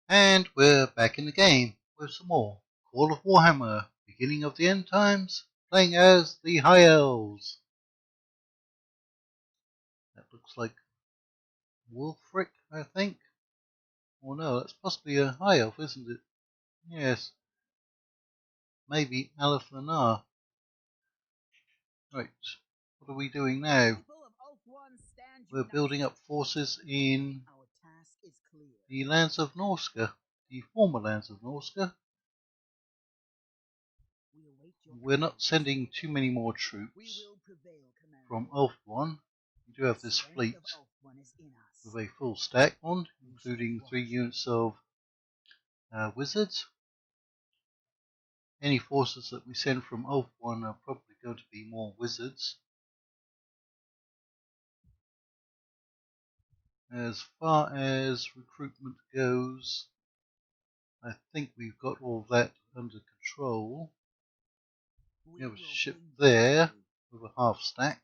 And we're back in the game with some more Call of Warhammer, beginning of the end times, playing as the High Elves. That looks like Wolfric, I think. Oh no, that's possibly a High Elf, isn't it? Yes, maybe Alephanar. Right, what are we doing now? We're building up forces in the lands of Norska, the former lands of Norska. We're not sending too many more troops from Elf 1. We do have this fleet with a full stack on, including 3 units of wizards. Any forces that we send from Elf 1 are probably going to be more wizards. As far as recruitment goes, I think we've got all that under control. We have a ship there with a half stack.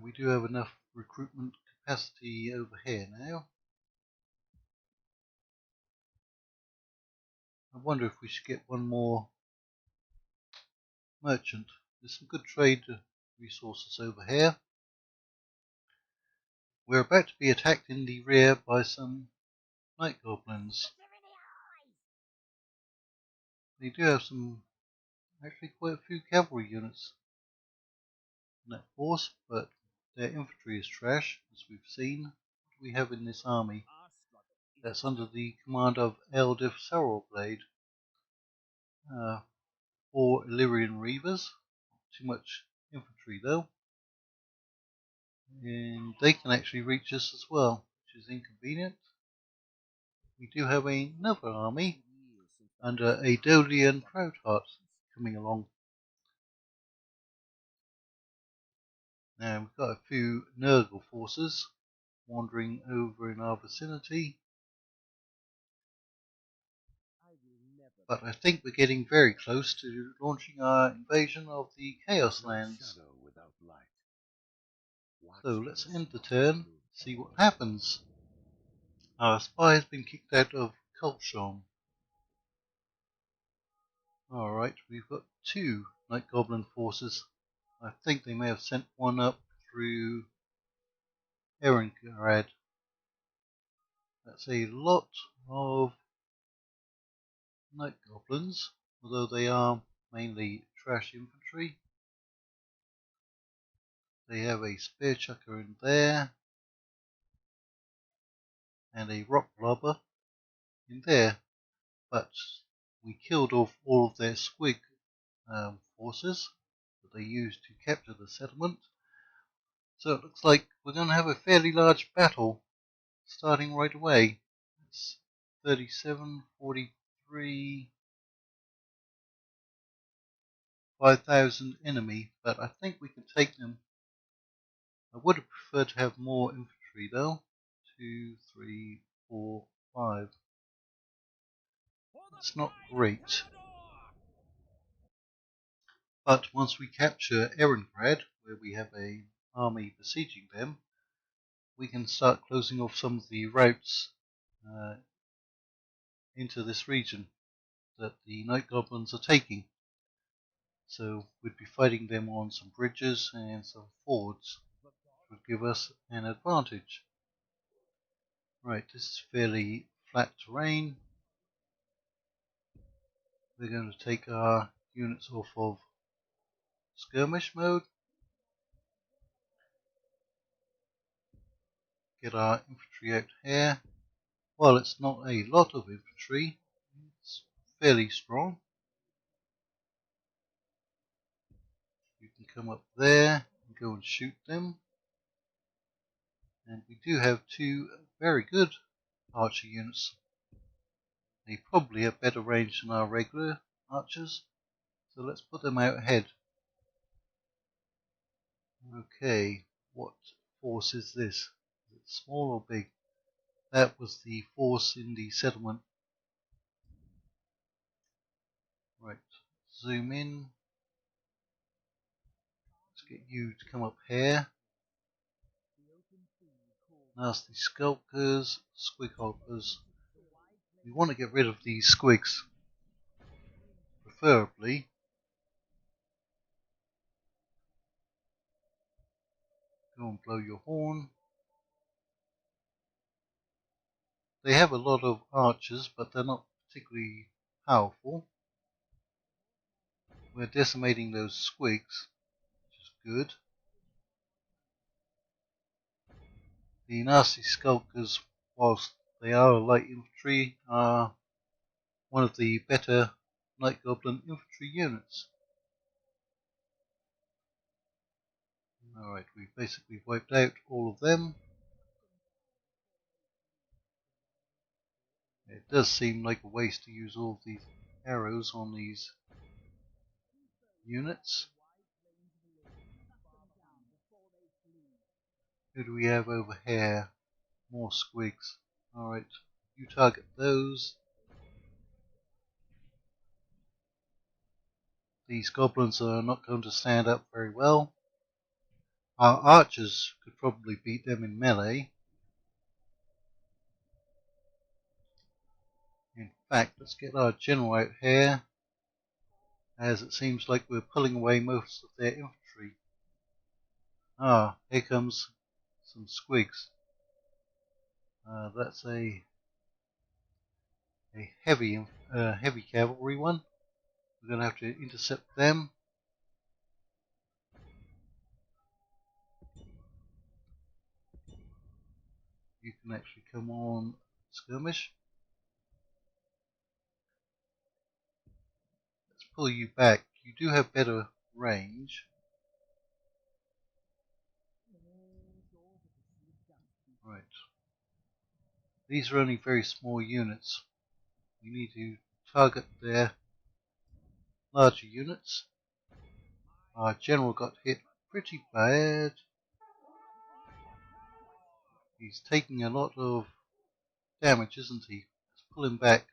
We do have enough recruitment capacity over here now. I wonder if we should get one more merchant. There's some good trade resources over here. We're about to be attacked in the rear by some night goblins. They do have actually quite a few cavalry units in that force, but their infantry is trash, as we've seen. What do we have in this army? That's under the command of Eldif Sarrowblade. 4 Illyrian Reavers. Not too much infantry though. And they can actually reach us as well, which is inconvenient. We do have another army under a Dolian Proudheart coming along. Now we've got a few Nurgle forces wandering over in our vicinity, but I think we're getting very close to launching our invasion of the Chaos Lands. So let's end the turn, see what happens. Our spy has been kicked out of Kulshom. Alright, we've got 2 Night Goblin forces. I think they may have sent one up through Erengrad. That's a lot of Night Goblins, although they are mainly trash infantry. They have a Spear Chucker in there, and a Rock Blobber in there, but we killed off all of their Squig forces that they used to capture the settlement. So it looks like we're going to have a fairly large battle starting right away. It's 37, 43, 5,000 enemy, but I think we can take them. I would have preferred to have more infantry though. 2, 3, 4, 5. It's not great. But once we capture Erengrad, where we have an army besieging them, we can start closing off some of the routes into this region that the Night Goblins are taking. So we'd be fighting them on some bridges and some fords, which would give us an advantage. Right, this is fairly flat terrain. We're going to take our units off of skirmish mode. Get our infantry out here. While it's not a lot of infantry, it's fairly strong. You can come up there and go and shoot them. And we do have 2 very good archer units. They probably have better range than our regular archers, so let's put them out ahead. Okay, what force is this? Is it small or big? That was the force in the settlement. Right, zoom in. Let's get you to come up here. Nasty skulkers, squig hoppers. We want to get rid of these squigs, preferably. Go and blow your horn. They have a lot of archers, but they're not particularly powerful. We're decimating those squigs, which is good. The nasty skulkers, whilst they are light infantry, are one of the better Night Goblin infantry units. Alright, we've basically wiped out all of them. It does seem like a waste to use all of these arrows on these units. Who do we have over here? More squigs. Alright, you target those. These goblins are not going to stand up very well. Our archers could probably beat them in melee. In fact, let's get our general out here, as it seems like we're pulling away most of their infantry. Ah, here comes some squigs. That's a heavy cavalry one. We're going to have to intercept them. You can actually come on skirmish. Let's pull you back. You do have better range. Right. These are only very small units. We need to target their larger units. Our general got hit pretty bad. He's taking a lot of damage, isn't he? Let's pull him back.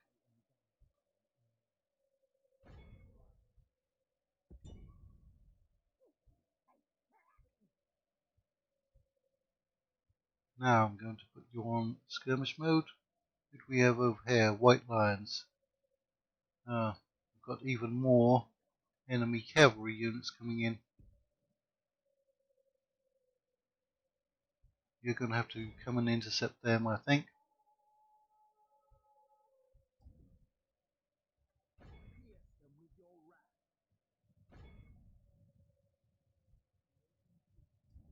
Now I'm going to put you on skirmish mode. What do we have over here? White lions. We've got even more enemy cavalry units coming in. You're going to have to come and intercept them, I think.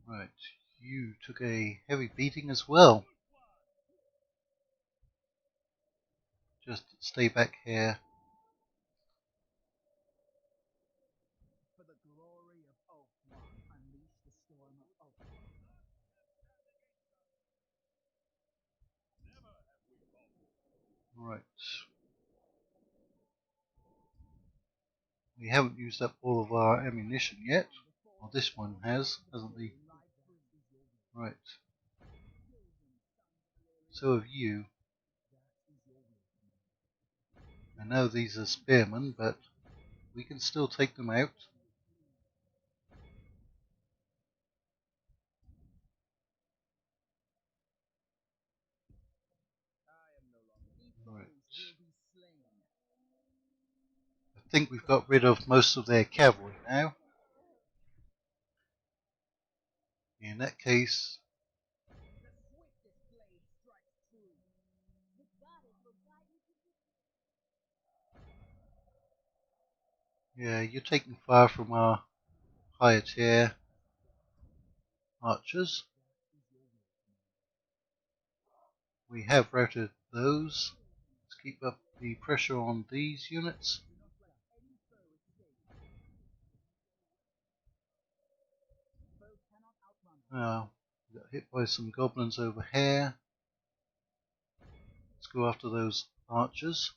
Right, you took a heavy beating as well. Just stay back here. Right. We haven't used up all of our ammunition yet. Well, this one has, hasn't he? Right. So have you. I know these are spearmen, but we can still take them out. Right. I think we've got rid of most of their cavalry now. In that case, yeah, you're taking fire from our higher tier archers. We have routed those. Let's keep up the pressure on these units. Now, we got hit by some goblins over here. Let's go after those archers.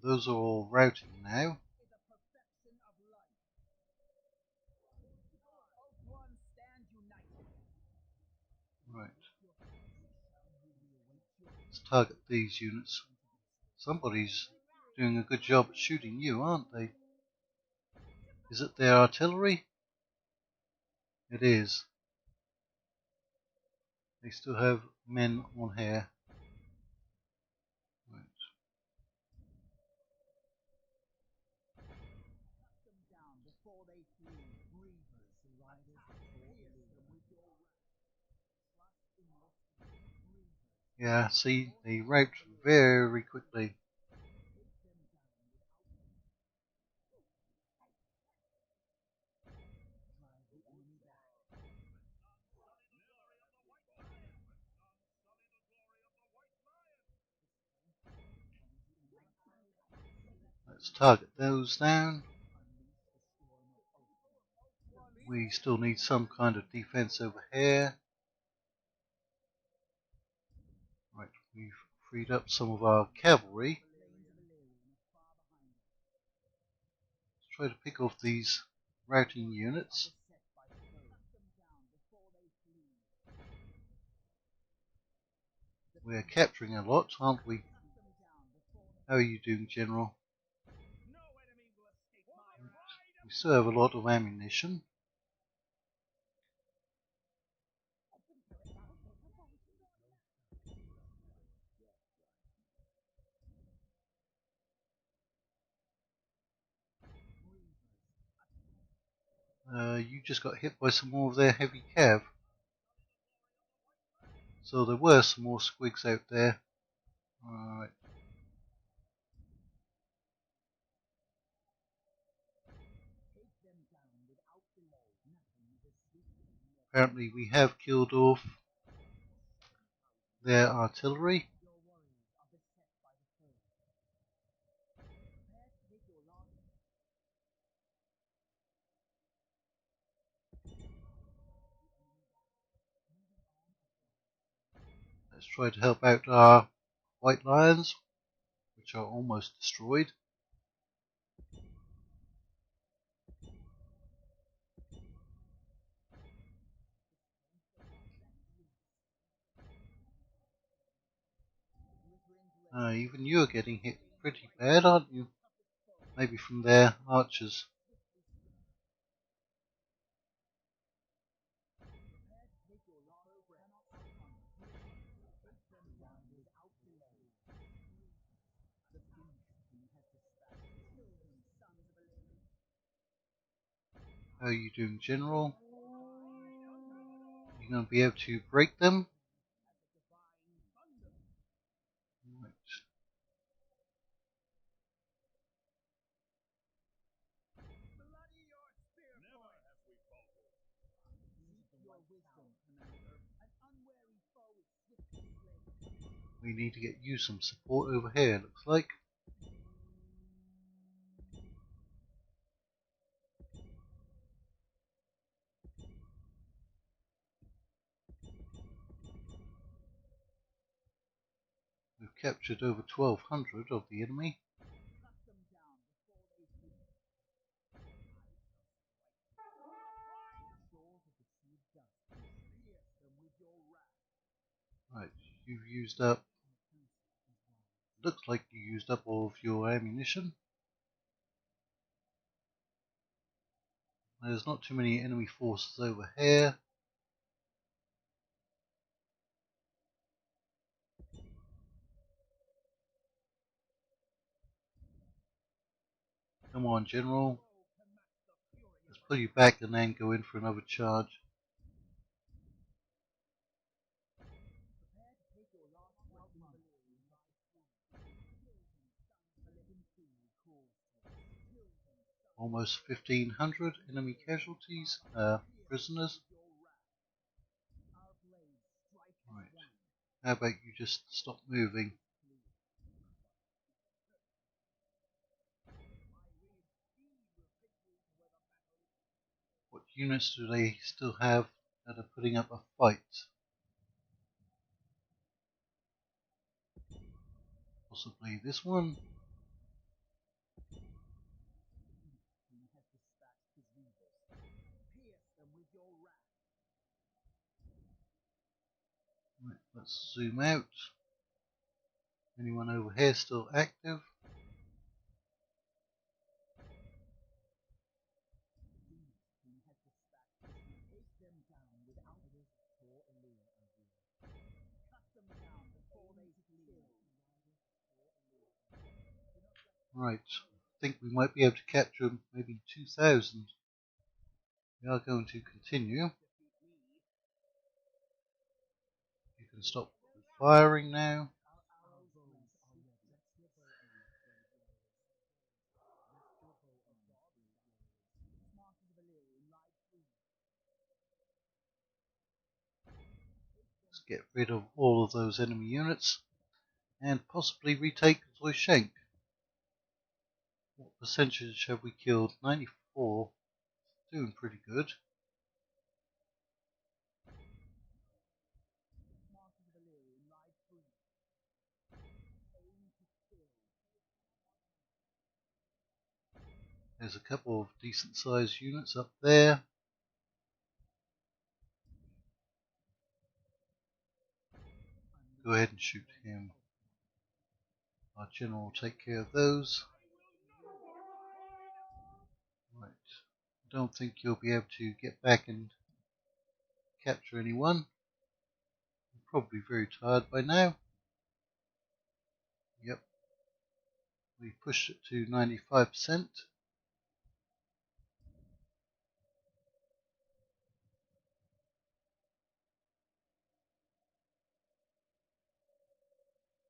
Those are all routing now. Right. Let's target these units. Somebody's doing a good job at shooting you, aren't they? Is it their artillery? It is. They still have men on here. Right. Yeah, see, they raped very quickly. Let's target those down. We still need some kind of defense over here. Right, we've freed up some of our cavalry. Let's try to pick off these routing units. We're capturing a lot, aren't we? How are you doing, General? We still have a lot of ammunition. You just got hit by some more of their heavy cav. So there were some more squigs out there. Alright. Apparently we have killed off their artillery. Let's try to help out our white lions, which are almost destroyed. Even you're getting hit pretty bad, aren't you? Maybe from their archers. How are you doing, General? You going to be able to break them? Right. We need to get you some support over here, looks like. We've captured over 1,200 of the enemy. Right, you've used up, looks like you used up all of your ammunition. There's not too many enemy forces over here. Come on, General. Let's pull you back and then go in for another charge. Almost 1,500 enemy casualties, prisoners. Right. How about you just stop moving? What units do they still have that are putting up a fight? Possibly this one. Right, let's zoom out. Anyone over here still active? Right, I think we might be able to capture maybe 2,000. We are going to continue. You can stop firing now. Let's get rid of all of those enemy units and possibly retake Zoyshenk. What percentage have we killed? 94. Doing pretty good. There's a couple of decent sized units up there. Go ahead and shoot him. Our general will take care of those. Right. I don't think you'll be able to get back and capture anyone. You're probably very tired by now. Yep. We pushed it to 95%.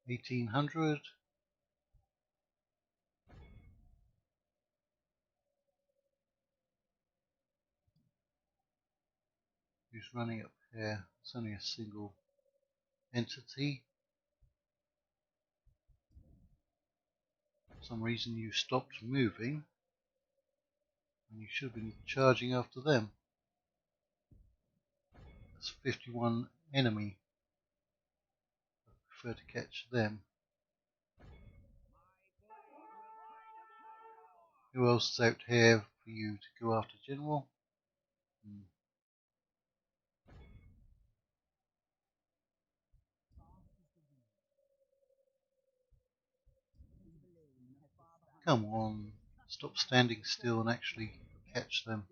$1,800. Who's running up here? It's only a single entity. For some reason you stopped moving and you should have been charging after them. That's 51 enemy. I prefer to catch them. Who else is out here for you to go after, General? Come on, stop standing still and actually catch them.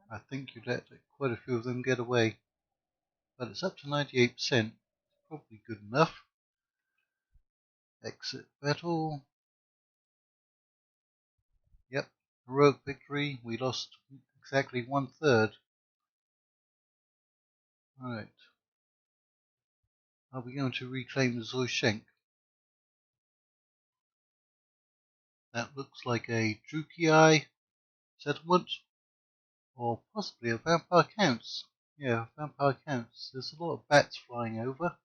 I think you'd let quite a few of them get away, but it's up to 98%. Probably good enough. Exit battle. Yep, heroic victory. We lost exactly 1/3. Right. Are we going to reclaim the Zoyshenk? That looks like a Druki settlement, or possibly a vampire counts. Yeah, vampire counts. There's a lot of bats flying over.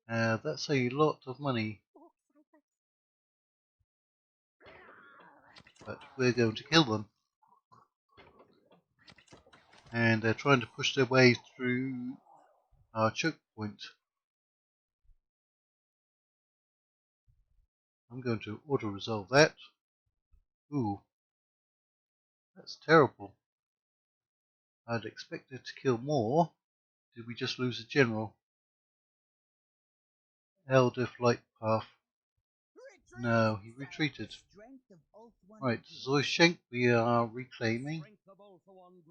That's a lot of money, but we're going to kill them. And they're trying to push their way through our choke point. I'm going to auto-resolve that. Ooh, that's terrible. I'd expected to kill more. Did we just lose a general? Elder Flight Path. No, he retreated. Right, Zoyshenk we are reclaiming.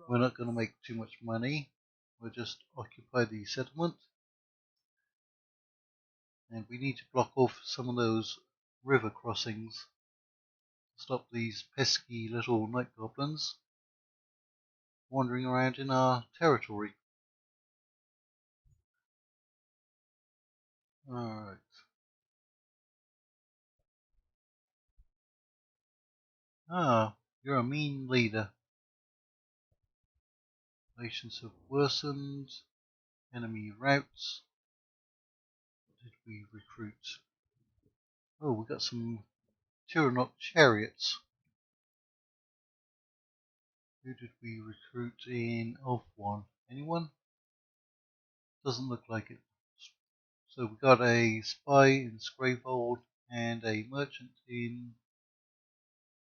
We're not going to make too much money. We'll just occupy the settlement. And we need to block off some of those river crossings. Stop these pesky little night goblins wandering around in our territory. Alright. Ah, you're a mean leader. Relations have worsened. Enemy routes. What did we recruit? Oh, we got some Tyrannok chariots. Who did we recruit in Elf 1? Anyone? Doesn't look like it. So we got a spy in Scravold and a merchant in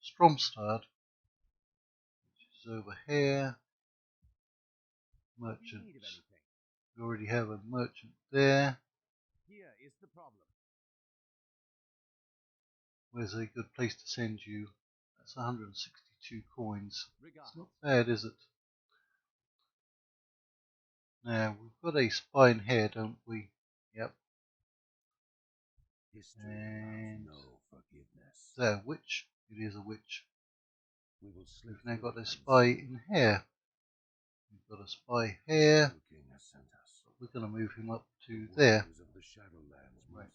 Stromstad, which is over here. merchant. We already have a merchant there. Here is the problem. Where's a good place to send you? That's 162 coins. It's not bad, is it? Now, we've got a spine here, don't we? Yep. And No forgiveness. is that a witch? It is a witch. We've now got a spy in here. We've got a spy here. We're going to move him up to there. Right.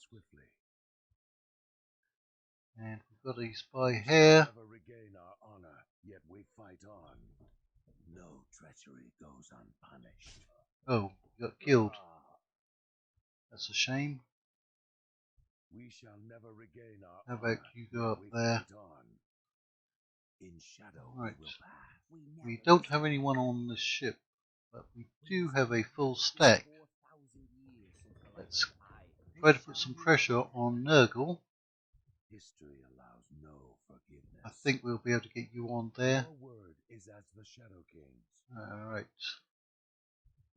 And we've got a spy here. Yet we fight on. No treachery goes unpunished. Oh, he got killed. That's a shame. We shall never regain our How about you go up there? In shadow right. We will pass. We don't have anyone on this ship, but we do have a full stack. Let's try to put some pressure on Nurgle. History allows no forgiveness. I think we'll be able to get you on there. Your word is as the Shadow King's. Alright.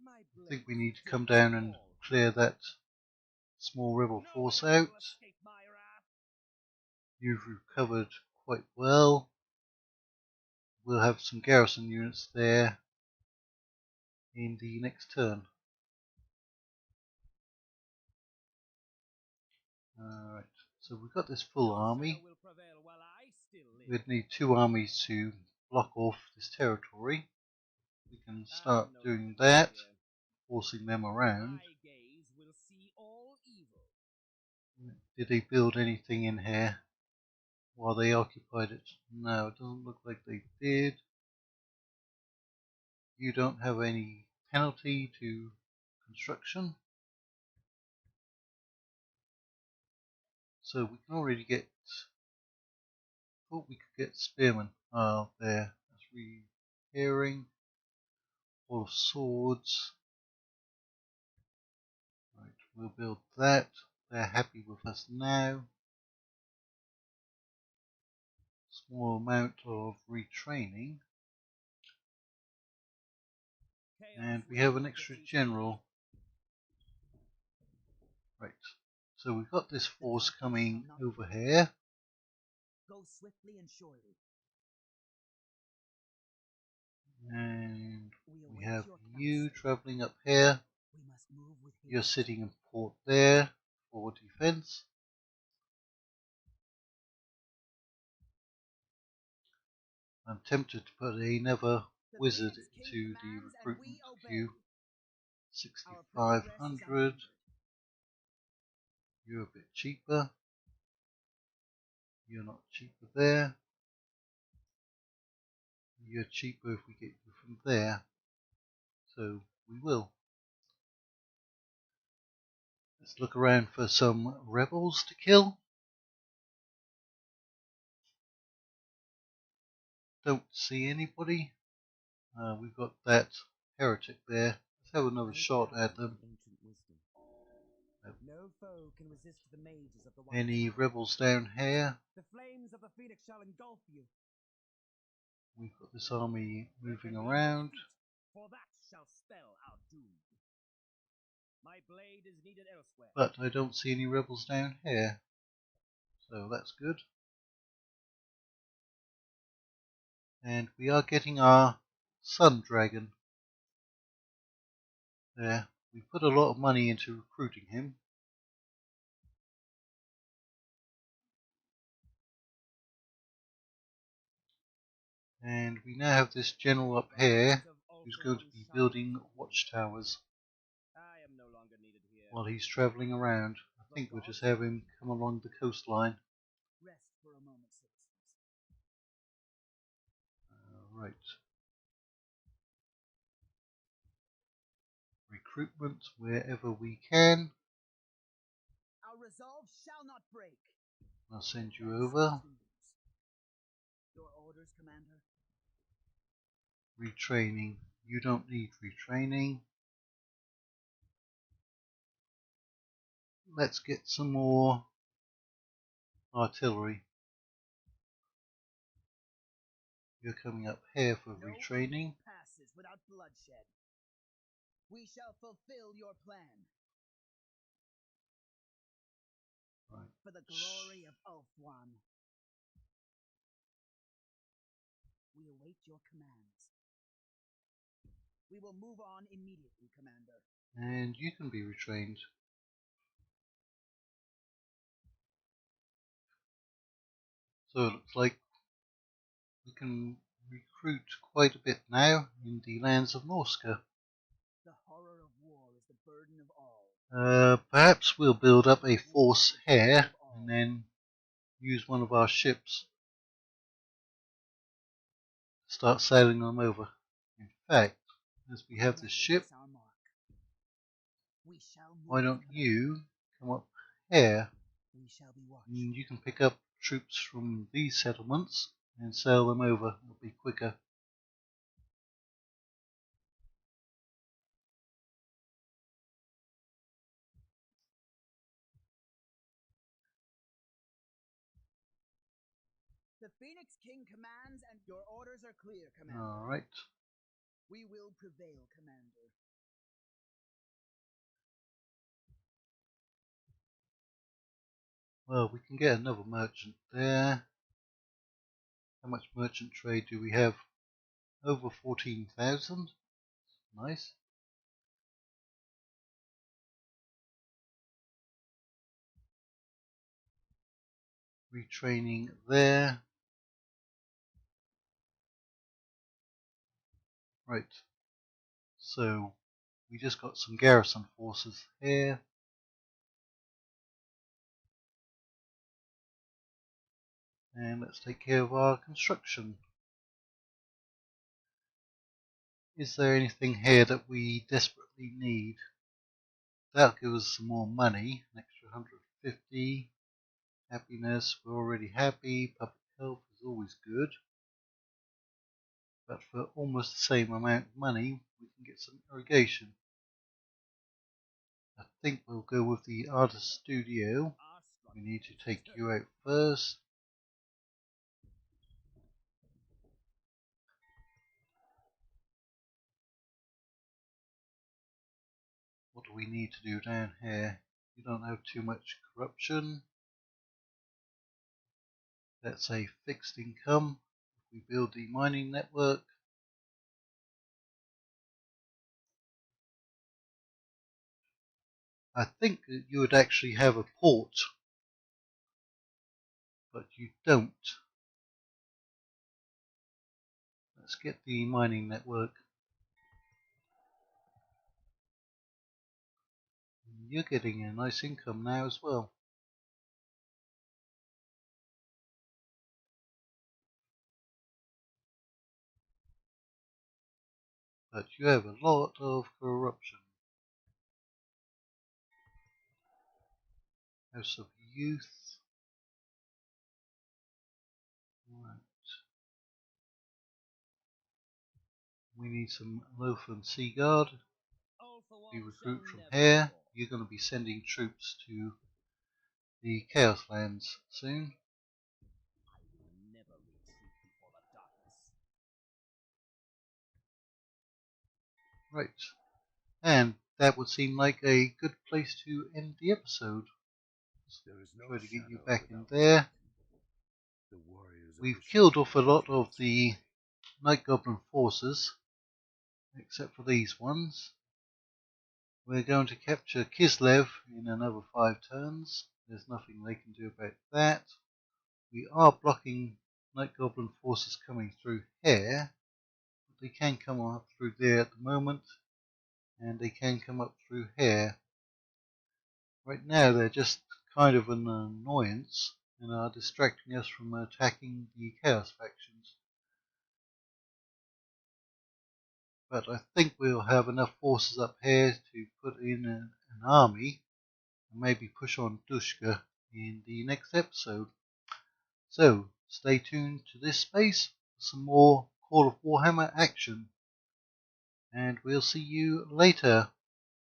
I think we need to come down and clear that small rebel force out. You've recovered quite well. We'll have some garrison units there in the next turn. Alright, so we've got this full army. We'd need 2 armies to block off this territory. We can start doing that, forcing them around. Did they build anything in here while they occupied it? No, it doesn't look like they did. You don't have any penalty to construction. So we can already get, thought we could get spearmen. Ah, there. That's repairing. All of swords. Right, we'll build that. They're happy with us now. Small amount of retraining. And we have an extra general. Right. So we've got this force coming over here. Go swiftly and surely. And we have you travelling up here. You're sitting in port there for defense. I'm tempted to put a Never Wizard to the recruitment queue. 6,500. You're a bit cheaper. You're not cheaper there. You're cheaper if we get you from there. So we will. Let's look around for some rebels to kill. Don't see anybody. We've got that heretic there. Let's have another shot at them. No foe can resist the mages of the White Any Tower. rebels down here? The flames of the Phoenix shall engulf you. We've got this army moving around. For that shall spell our doom. My blade is needed elsewhere. But I don't see any rebels down here. So that's good. And we are getting our Sun Dragon. There. We put a lot of money into recruiting him. And we now have this general up here who's going to be building watchtowers while he's travelling around. I think we'll just have him come along the coastline. Rest for a moment, citizens. Right. Recruitment wherever we can. Our resolve shall not break. I'll send you over. Your orders, Commander. Retraining. You don't need retraining. Let's get some more artillery. You're coming up here for retraining. Passes without bloodshed. We shall fulfill your plan. Right. For the glory of Ulfwan. We await your commands. We will move on immediately, Commander. And you can be retrained. So it looks like we can recruit quite a bit now in the lands of Norska. The horror of war is the burden of all. Perhaps we'll build up a force here and then use one of our ships to start sailing them over. In fact, as we have this ship, why don't you come up here and you can pick up troops from these settlements and sail them over. It'll be quicker. The Phoenix King commands and your orders are clear, Commander. Alright. We will prevail, Commander. Well, we can get another merchant there. How much merchant trade do we have? Over 14,000. Nice. Retraining there. Right. So we just got some garrison forces here. And let's take care of our construction. Is there anything here that we desperately need? That'll give us some more money, an extra 150. Happiness, we're already happy. Public health is always good. But for almost the same amount of money, we can get some irrigation. I think we'll go with the artist studio. We need to take you out first. What do we need to do down here? You don't have too much corruption. That's a fixed income. We build the mining network. I think that you would actually have a port, but you don't. Let's get the mining network. You're getting a nice income now as well. But you have a lot of corruption. House of Youth. Right. We need some Lothern Sea Guard. We recruit from here. You're going to be sending troops to the Chaos Lands soon. Right. And that would seem like a good place to end the episode. Try to get you back in there. We've killed off a lot of the Night Goblin forces, except for these ones. We're going to capture Kislev in another 5 turns. There's nothing they can do about that. We are blocking Night Goblin forces coming through here. But they can come up through there at the moment. And they can come up through here. Right now they're just kind of an annoyance and are distracting us from attacking the Chaos factions. But I think we'll have enough forces up here to put in an army and maybe push on Dushka in the next episode. So stay tuned to this space for some more Call of Warhammer action, and we'll see you later.